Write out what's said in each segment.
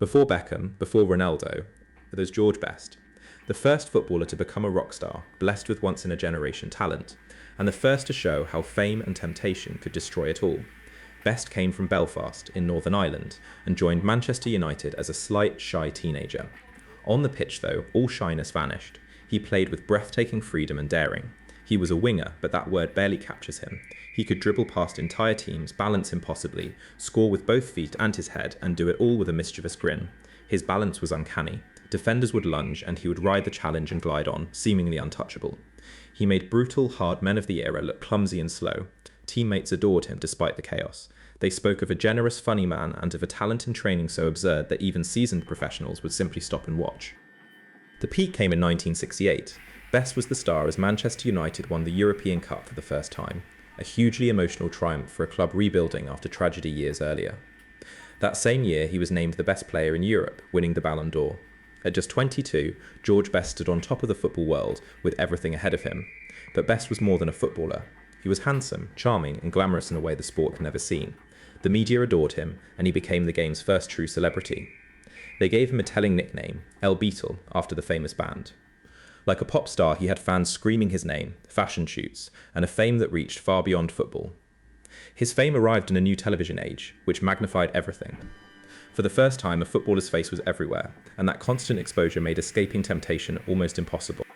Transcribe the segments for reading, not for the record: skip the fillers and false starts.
Before Beckham, before Ronaldo, there's George Best, the first footballer to become a rock star, blessed with once-in-a-generation talent, and the first to show how fame and temptation could destroy it all. Best came from Belfast, in Northern Ireland, and joined Manchester United as a slight, shy teenager. On the pitch, though, all shyness vanished. He played with breathtaking freedom and daring. He was a winger, but that word barely captures him. He could dribble past entire teams, balance impossibly, score with both feet and his head, and do it all with a mischievous grin. His balance was uncanny. Defenders would lunge, and he would ride the challenge and glide on, seemingly untouchable. He made brutal, hard men of the era look clumsy and slow. Teammates adored him despite the chaos. They spoke of a generous, funny man and of a talent in training so absurd that even seasoned professionals would simply stop and watch. The peak came in 1968. Best was the star as Manchester United won the European Cup for the first time, a hugely emotional triumph for a club rebuilding after tragedy years earlier. That same year, he was named the best player in Europe, winning the Ballon d'Or. At just 22, George Best stood on top of the football world with everything ahead of him. But Best was more than a footballer. He was handsome, charming, and glamorous in a way the sport had never seen. The media adored him, and he became the game's first true celebrity. They gave him a telling nickname, El Beatle, after the famous band. Like a pop star, he had fans screaming his name, fashion shoots, and a fame that reached far beyond football. His fame arrived in a new television age, which magnified everything. For the first time, a footballer's face was everywhere, and that constant exposure made escaping temptation almost impossible.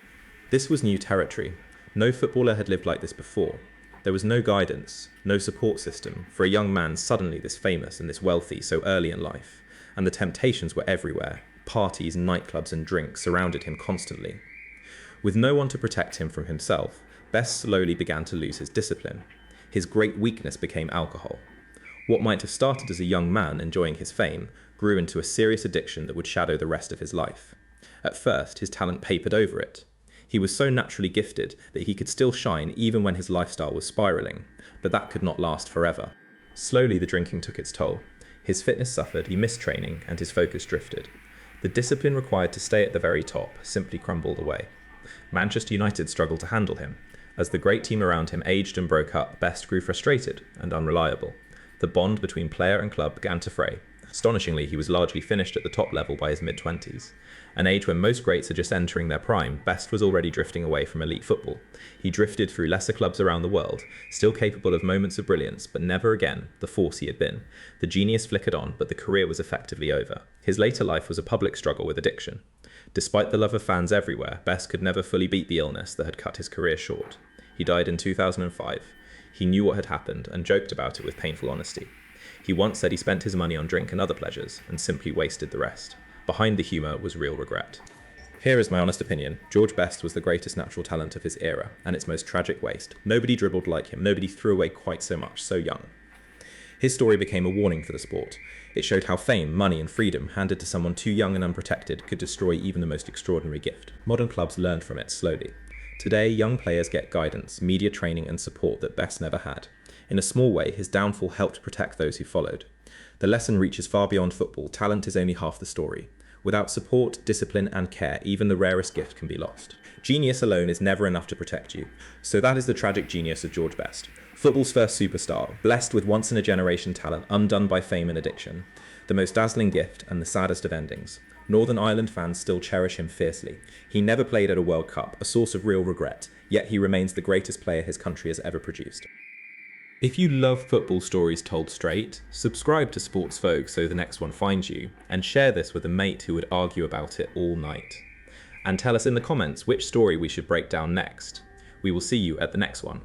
This was new territory. No footballer had lived like this before. There was no guidance, no support system for a young man suddenly this famous and this wealthy so early in life, and the temptations were everywhere. Parties, nightclubs, and drinks surrounded him constantly. With no one to protect him from himself, Best slowly began to lose his discipline. His great weakness became alcohol. What might have started as a young man enjoying his fame grew into a serious addiction that would shadow the rest of his life. At first, his talent papered over it. He was so naturally gifted that he could still shine even when his lifestyle was spiraling, but that could not last forever. Slowly, the drinking took its toll. His fitness suffered, he missed training, and his focus drifted. The discipline required to stay at the very top simply crumbled away. Manchester United struggled to handle him. As the great team around him aged and broke up, Best grew frustrated and unreliable. The bond between player and club began to fray. Astonishingly, he was largely finished at the top level by his mid-20s. An age when most greats are just entering their prime, Best was already drifting away from elite football. He drifted through lesser clubs around the world, still capable of moments of brilliance, but never again the force he had been. The genius flickered on, but the career was effectively over. His later life was a public struggle with addiction. Despite the love of fans everywhere, Best could never fully beat the illness that had cut his career short. He died in 2005. He knew what had happened and joked about it with painful honesty. He once said he spent his money on drink and other pleasures and simply wasted the rest. Behind the humour was real regret. Here is my honest opinion. George Best was the greatest natural talent of his era, and its most tragic waste. Nobody dribbled like him, nobody threw away quite so much, so young. His story became a warning for the sport. It showed how fame, money, and freedom handed to someone too young and unprotected could destroy even the most extraordinary gift. Modern clubs learned from it slowly. Today, young players get guidance, media training, and support that Best never had. In a small way, his downfall helped protect those who followed. The lesson reaches far beyond football. Talent is only half the story. Without support, discipline, and care, even the rarest gift can be lost. Genius alone is never enough to protect you. So that is the tragic genius of George Best. Football's first superstar, blessed with once-in-a-generation talent, undone by fame and addiction. The most dazzling gift and the saddest of endings. Northern Ireland fans still cherish him fiercely. He never played at a World Cup, a source of real regret, yet he remains the greatest player his country has ever produced. If you love football stories told straight, subscribe to Sports Vogue so the next one finds you, and share this with a mate who would argue about it all night. And tell us in the comments which story we should break down next. We will see you at the next one.